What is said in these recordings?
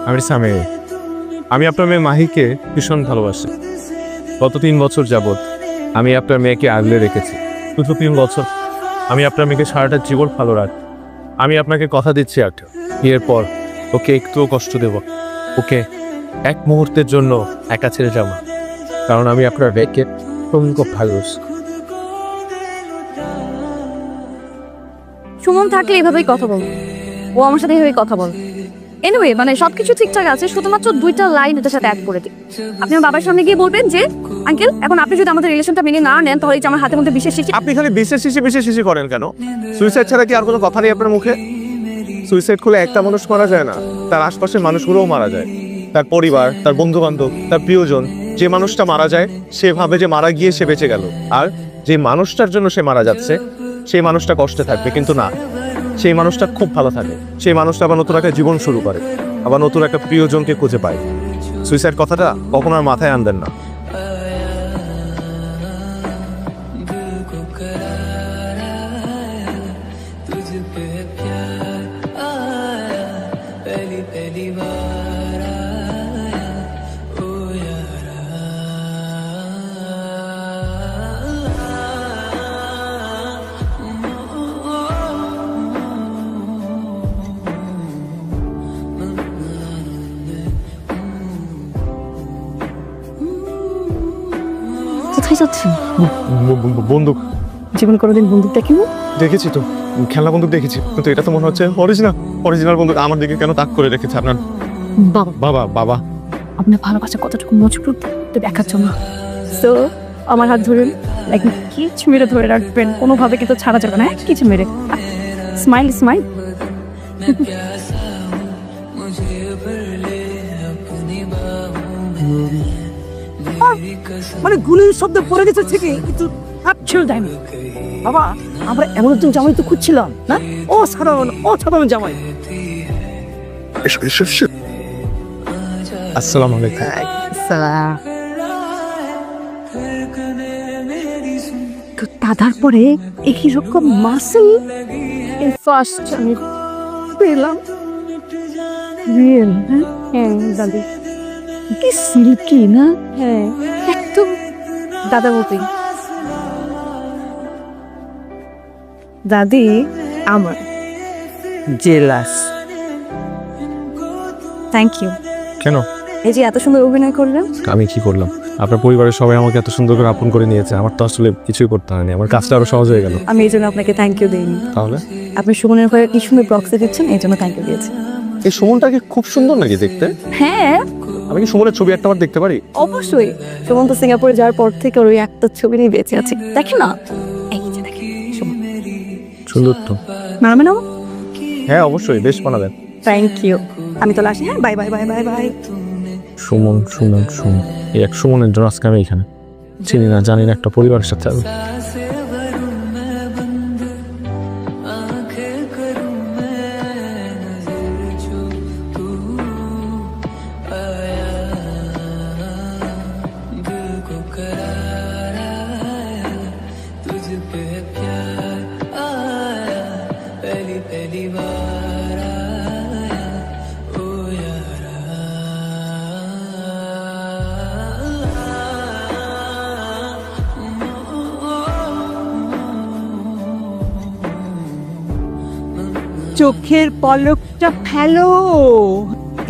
আমি সামি। আমি আপনার মেয়ে মাহিকে ভীষণ ভালোবাসি। গত 3 বছর যাবৎ আমি আপনার মেয়েকে আগলে রেখেছি। শুধু 3 বছর। আমি আপনার মেয়েকে সারাটা জীবন ভালো রাখব। আমি আপনাকে কথা দিচ্ছি বিয়ের পর ওকে একটুও কষ্ট দেব, ওকে এক মুহূর্তের জন্য একা ছেড়ে যাব, কারণ আমি আপনার মেয়েকে খুব ভালোবাসি। সুমন থাকলে এভাবেই কথা বল, ও আমার সাথে এভাবেই কথা বল। এনিওয়ে মানে সবকিছু ঠিকঠাক আছে, শুধুমাত্র 2টা লাইন এটার সাথে অ্যাড করে দিই। আপনি আমার বাবার সামনে গিয়ে বলবেন যে আঙ্কেল, এখন আপনি যদি আমাদের রিলেশনটা মেনে না নেন তাহলে আমার হাতের মধ্যে বিশেষ শিশি। আপনি খালি বিশেষ শিশি করেন কেন? সুইসাইড ছাড়া কি আর কোনো কথা নেই আপনার মুখে? সুইসাইড করলে একটা মানুষ মারা যায় না, তার আশপাশের মানুষগুলোও মারা যায়। তার পরিবার, তার বন্ধু বান্ধব, তার প্রিয়জন। যে মানুষটা মারা যায় সে ভাবে যে মারা গিয়ে সে বেঁচে গেল, আর যে মানুষটার জন্য সে মারা যাচ্ছে সেই মানুষটা কষ্টে থাকবে, কিন্তু না, সেই মানুষটা খুব ভালো থাকে। সেই মানুষটা আবার নতুন একটা জীবন শুরু করে, আবার নতুন একটা প্রিয়জনকে খুঁজে পায়। সুইসাইড কথাটা কখনো আর মাথায় আনবেন না। কোথায় যাচ্ছেন? বন্দুক। জীবন কোনোদিন বন্দুক দেখিনি? দেখেছি তো, খেলনা বন্দুক দেখেছি, কিন্তু এটা তো মনে হচ্ছে অরিজিনাল বন্দুক। আমার দিকে কেন তাক করে রেখেছে আপনার বাবা? আপনার ভালোবাসা কতটুকু মজবুত দেখার জন্য। সো আমার হাত ধরুন, লাইক কিছু মেরে ধরে রাখবেন, কোনোভাবে কিন্তু ছাড়া যাবে না। কিছু মেরে স্মাইল। মানে গুলির শব্দ পড়ে গেছে ঠিকই, কিন্তু আপছিল দেয়নি। বাবা, আমরা এমন একজন জামাই তো খুঁজছিলাম না, অসাধারণ জামাই। আসসালামু আলাইকুম। তো দাদার পরে একই রকম মাসেল ফার্স্ট আমি পেলাম। রিয়েল? হ্যাঁ দাদি, কি সিল্কি না? হ্যাঁ একদম দাদা মতোই। দাদি আমার জেলাস। Thank you. কেন? এই যে এত সুন্দর অভিনয় করলেন। আমি কি করলাম? আপনার পরিবারের সবাই আমাকে এত সুন্দর করে আপন করে নিয়েছে, আমার তো আসলে কিছুই করতে হয়নি, আমার কাজটা আরো সহজ হয়ে গেল। আমি এই জন্য আপনাকে থ্যাংক ইউ দিইনি। তাহলে আপনি সুমনের হয়ে কি সুন্দর বক্সে দিচ্ছেন, এই জন্য থ্যাংক ইউ দিয়েছি। এই সুমনটা কি খুব সুন্দর নাকি দেখতে? হ্যাঁ, আমি কি সুমনের ছবি একটা বার দেখতে পারি? অবশ্যই। সুমন তো সিঙ্গাপুরে যাওয়ার পর থেকে ওর ওই একটা ছবি নিয়ে বেঁচে আছে, দেখেন না? এই যে দেখেন সুমন। সুন্দর তো। মানাবে না? হ্যাঁ অবশ্যই, বেশ বানাবেন। Thank you. আমি তো আসি। হ্যাঁ, bye bye bye bye bye. Suman. এই এক সুমনের জন্য আজকে আমি এখানে। চিনি না জানি না, একটা পরিবারের সাথে আমি। চোখের পলকটা ফেলো।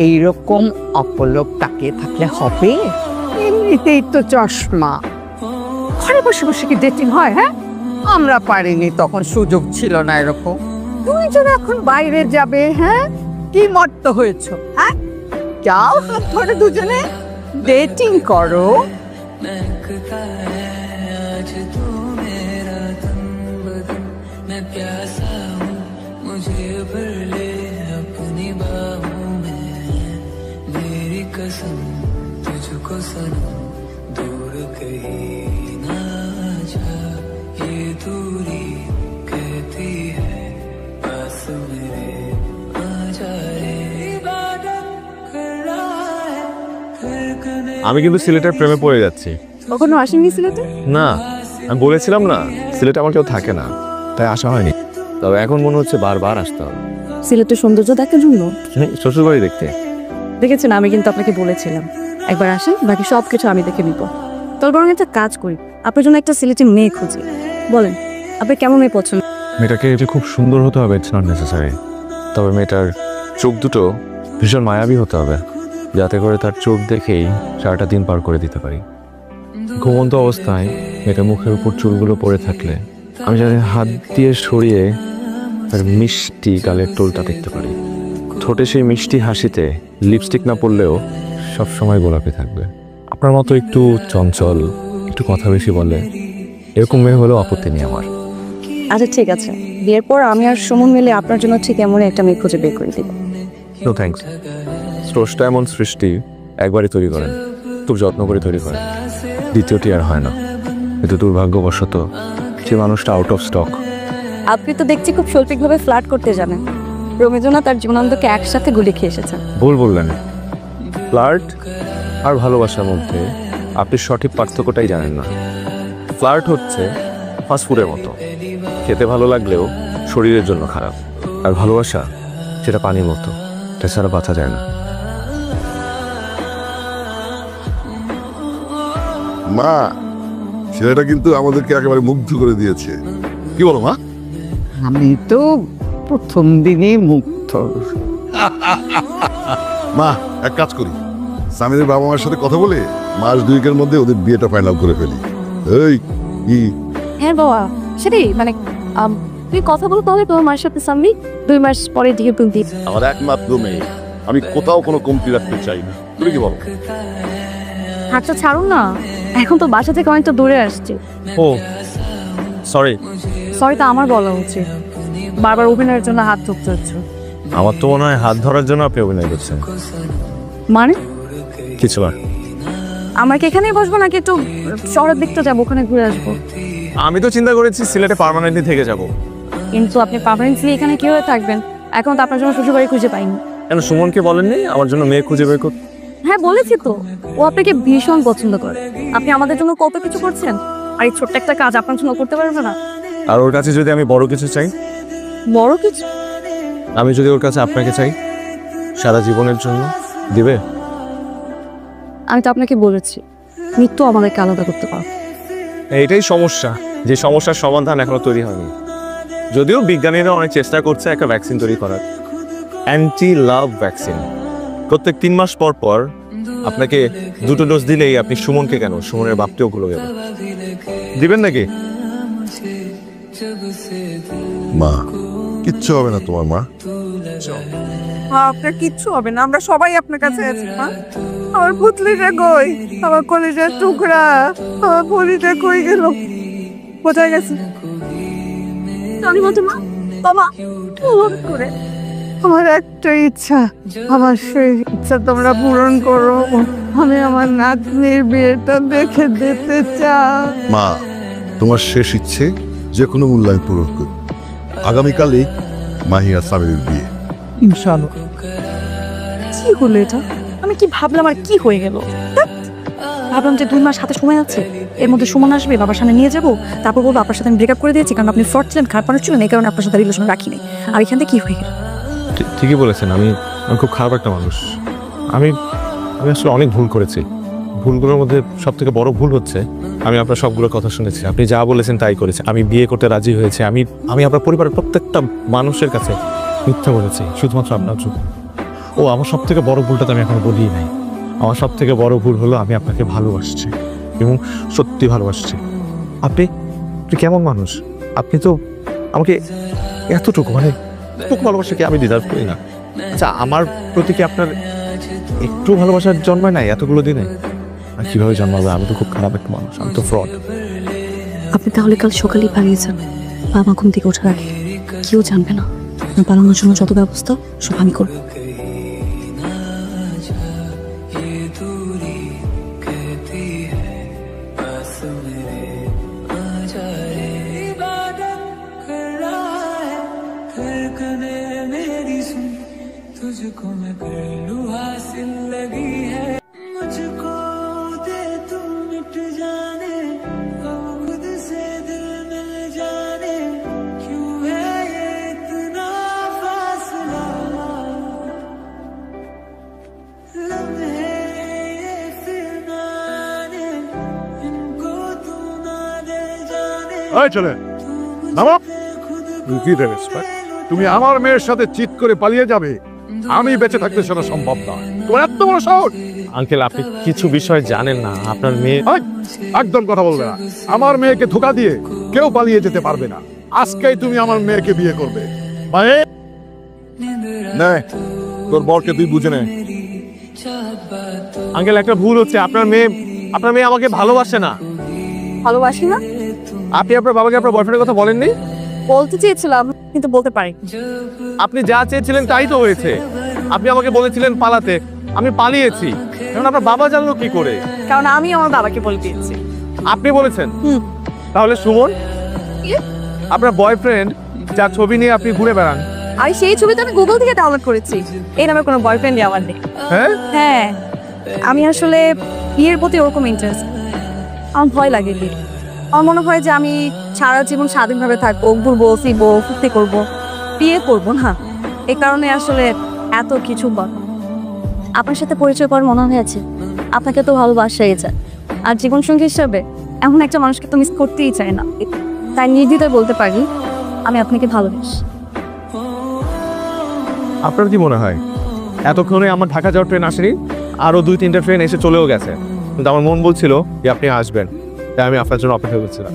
এইরকম অপলক তাকিয়ে থাকলে হবে? এমনিতেই তো চশমা। ঘরে বসে বসে কি ডেটিং হয়? হ্যাঁ, আমরা পারিনি, তখন সুযোগ ছিল না এরকম। দুইজন এখন বাইরে যাবে। হ্যাঁ, কি মত্ত হয়েছো? হ্যাঁ, যাও হাত ধরে দুজনে ডেটিং করো। আমি কিন্তু সিলেটের প্রেমে পড়ে যাচ্ছি। কখনো আসেননি সিলেটে? না, আমি বলেছিলাম না সিলেটে আমার কেউ থাকে না, তাই আসা হয়নি। তবে এখন মনে হচ্ছে বারবার আসতে হবে। সিলেটের সৌন্দর্য দেখার জন্য? শ্বশুর বাড়ি দেখতে। দেখেছেন, আমি কিন্তু আপনাকে বলেছিলাম একবার আসেন, বাকি সব কিছু আমি দেখে নিব। তোর বরং একটা কাজ করি, আপনার জন্য একটা সিলেটি মেয়ে খুঁজি। বলেন আপনি কেমন মেয়ে পছন্দ? মেয়েটাকে যে খুব সুন্দর হতে হবে ইটস নট নেসেসারি, তবে মেয়েটার চোখ দুটো ভীষণ মায়াবী হতে হবে, যাতে করে তার চোখ দেখেই সারাটা দিন পার করে দিতে পারি। ঘুমন্ত অবস্থায় মেয়েটার মুখের উপর চুলগুলো পড়ে থাকলে আমি যাতে হাত দিয়ে সরিয়ে তার মিষ্টি গালের টোলটা দেখতে পারি। ঠোঁটে সেই মিষ্টি হাসিতে লিপস্টিক না পরলেও সবসময় গোলাপি থাকবে। আপনার মতো একটু চঞ্চল, একটু কথা বেশি বলে, এরকম মেয়ে হলেও আপত্তি নেই আমার। আচ্ছা ঠিক আছে, বিয়ের পর আমি আর সুমন মিলে আপনার জন্য ঠিক এমন একটা মেয়ে খুঁজে বের করে দিব। No thanks. স্রষ্টা এমন সৃষ্টি একবারই তৈরি করেন, খুব যত্ন করে তৈরি করেন, দ্বিতীয়টি আর হয় না। কিন্তু দুর্ভাগ্যবশত যে মানুষটা আউট অফ স্টক। আপনি তো দেখছি খুব শৈল্পিকভাবে ফ্লার্ট করতে জানেন। রবীন্দ্রনাথ তার জীবনানন্দকে একসাথে গুলি খেয়ে এসেছেন। ভুল বললেন। ফ্লার্ট আর ভালোবাসার মধ্যে আপনি সঠিক পার্থক্যটাই জানেন না। ফ্লার্ট হচ্ছে ফাস্টফুডের মতো, খেতে ভালো লাগলেও শরীরের জন্য খারাপ। আর ভালোবাসা সেটা পানির মতো, এটা ছাড়া বাঁচা যায় না। মা, ছেলেটা কিন্তু আমাদেরকে একেবারে মুগ্ধ করে দিয়েছে। কি বলো মা? আমি তো প্রথম দিনে মুগ্ধ। মা, এক কাজ করি, সামিরের বাবা মার সাথে কথা বলে মাস দুয়েকের মধ্যে ওদের বিয়েটা ফাইনাল করে ফেলি। এই কি? হ্যাঁ বাবা, সেটাই মানে তুই কথা বল তাহলে তোমার মায়ের সাথে সামনে 2 মাস পরে দিকে তুলতি। আমার একমাত্র মেয়ে, আমি কোথাও কোনো কমতি রাখতে চাই না। তুমি কি বলো? হাতটা ছাড়ুন না, এখন তো বাসা থেকে অনেকটা দূরে আসছে। ও সরি। সরিটা আমার বলা উচিত, বারবার অভিনয়ের জন্য হাত ধরতে হচ্ছে। আমার তো মনে হয় হাত ধরার জন্য আপনি অভিনয় করছেন। মানে কিছু না। আমরা কি এখানেই বসবো নাকি একটু শহরের দিকটা যাবো, ওখানে ঘুরে আসবো? আমি তো চিন্তা করেছি সিলেটে পার্মানেন্টলি থেকে যাব। কিন্তু আপনি পার্মানেন্টলি এখানে কিভাবে থাকবেন? এখন তো আপনার জন্য শ্বশুরবাড়ি খুঁজে পাইনি। কেন সুমনকে বলেননি আমার জন্য মেয়ে খুঁজে বের করতে? হ্যাঁ বলেছি তো, ও আপনাকে ভীষণ পছন্দ করে। আপনি আমাদের জন্য কত কিছু করছেন, আর এই ছোট্ট একটা কাজ আপনার জন্য করতে পারবে না? আর ওর কাছে যদি আমি বড় কিছু চাই? বড় কিছু? আমি যদি ওর কাছে আপনাকে চাই সারা জীবনের জন্য, দিবে? আমি তো আপনাকে বলেছি মৃত্যু আমাদেরকে আলাদা করতে পারবে। এইটাই সমস্যা, যে সমস্যার সমাধান এখনো তৈরি হয়নি। যদিও বিজ্ঞানীরা অনেক চেষ্টা করছে একটা ভ্যাকসিন তৈরি করার, অ্যান্টি লাভ ভ্যাকসিন। প্রত্যেক 3 মাস পর পর আপনাকে 2টো ডোজ দিলেই আপনি সুমনকে কেন সুমনের বাপকেও ভুলে যাবেন। দিবেন নাকি? মা, কিচ্ছু হবে না তোমার মা। আপনার কিচ্ছু হবে না, আমরা সবাই আপনার কাছে আছি। মা, আমার পুতলিটা কই? আমার কলেজের টুকরা, আমার পুলিটা কই গেল? কোথায় গেছে? আমি বলতে মা, বাবা করে আমার একটা ইচ্ছা, আমার সেই ইচ্ছা তোমরা পূরণ করো। আমি আমার নাতনির বিয়েটা দেখে দিতে চাই। মা, তোমার শেষ ইচ্ছে যে কোনো মূল্যায়ন পূরণ করি। আগামীকালই মাহি আর সামিরের বিয়ে। ইনশাআল্লাহ। কি হলো এটা? আমি কি ভাবলাম আর কি হয়ে গেল? ভাবলাম যে 2 মাস হাতে সময় আছে, এর মধ্যে সুমন আসবে, বাবার সামনে নিয়ে যাবো, তারপর বলবো আপনার সাথে আমি ব্রেকআপ করে দিয়েছি কারণ আপনি ফ্রড ছিলেন, খারাপ মানুষ ছিলেন, এই কারণে আপনার সাথে রিলেশন রাখিনি। আর এখান থেকে কি হয়ে গেল? ঠিকই বলেছেন। আমি খুব খারাপ একটা মানুষ। আমি আসলে অনেক ভুল করেছি। ভুলগুলোর মধ্যে সব থেকে বড় ভুল হচ্ছে আমি আপনার সবগুলোর কথা শুনেছি, আপনি যা বলেছেন তাই করেছি। আমি বিয়ে করতে রাজি হয়েছি। আমি আপনার পরিবারের প্রত্যেকটা মানুষের কাছে মিথ্যা বলেছি শুধুমাত্র আপনার জন্য। ও আমার সব থেকে বড় ভুলটা তো আমি এখনো বলিই নাই। আমার সব থেকে বড় ভুল হলো আমি আপনাকে ভালোবাসছি এবং সত্যি ভালোবাসছি। আপনি কেমন মানুষ? আপনি তো আমাকে এতটুকু ভালোবাসা কি আমি ডিজার্ভ করি না? আচ্ছা, আমার প্রতি কি আপনার একটু ভালোবাসার জন্মায় নাই এতগুলো দিনে? আর কিভাবে জন্মাবে? আমি তো খুব খারাপ একটা মানুষ, আমি তো ফ্রড। আপনি তাহলে কাল সকালেই পালিয়েছেন, বাবা ঘুম থেকে ওঠার আগে। কেউ জানবে না। পালানোর জন্য যত ব্যবস্থা সব আমি করব। तुझको मैं कर लूं हासिल लगी है मुझको दे तू मिट जाने हम खुद से दिल मिल जाने क्यों है ये इतना फासला এই চলে নামো। তুমি কি ভেবেছ তুমি আমার মেয়ের সাথে চিট করে পালিয়ে যাবে? আমি বেঁচে থাকতে সেটা সম্ভব না। তোমার এত বড় সাহস! আঙ্কেল আপনি কিছু বিষয় জানেন না, আপনার মেয়ে এই, একদম কথা বলবে না। আমার মেয়েকে ধোকা দিয়ে কেউ পালিয়ে যেতে পারবে না। আজকেই তুমি আমার মেয়েকে বিয়ে করবে। মানে নে, তোর বরকে তুই বুঝে নে। আঙ্কেল একটা ভুল হচ্ছে, আপনার মেয়ে আমাকে ভালোবাসে না। ভালোবাসি না আপনি আপনার বাবাকে আপনার বয়ফ্রেন্ডের কথা বলেননি? বলতে চেয়েছিলাম কিন্তু বলতে পারি। আপনি যা চেয়েছিলেন তাই তো হয়েছে। আপনি আমাকে বলেছিলেন পালাতে, আমি পালিয়েছি। এখন আপনার বাবা জানলো কি করে? কারণ আমি আমার বাবাকে বলে দিয়েছি। আপনি বলেছেন? হুম। তাহলে সুমন আপনার বয়ফ্রেন্ড, যার ছবি নিয়ে আপনি ঘুরে বেড়ান। আর সেই ছবিটা আমি গুগল থেকে ডাউনলোড করেছি। এই নামে কোনো বয়ফ্রেন্ডই আমার নেই। হ্যাঁ হ্যাঁ, আমি আসলে বিয়ের প্রতি ওরকম ইন্টারেস্ট। আমার ভয় লাগে বিয়ে। আমার মনে হয় যে আমি সারা জীবন স্বাধীনভাবে থাকবো, ঘুরবো ফিরবো ফুর্তি করবো, বিয়ে করবো না। এই কারণে আসলে এত কিছু বল। আপনার সাথে পরিচয় পর মনে হয়েছে আপনাকে তো ভালোবাসাই যায়, আর জীবনসঙ্গী হিসাবে এমন একটা মানুষকে তো মিস করতেই চায় না। তাই নির্দ্বিধায় বলতে পারি আমি আপনাকে ভালোবাসি। আপনার কি মনে হয় এতক্ষণে আমার ঢাকা যাওয়ার ট্রেন আসেনি? আরো 2-3টা ট্রেন এসে চলেও গেছে, কিন্তু আমার মন বলছিল যে আপনি আসবেন, তাই আমি আপনার জন্য অপেক্ষা করছিলাম।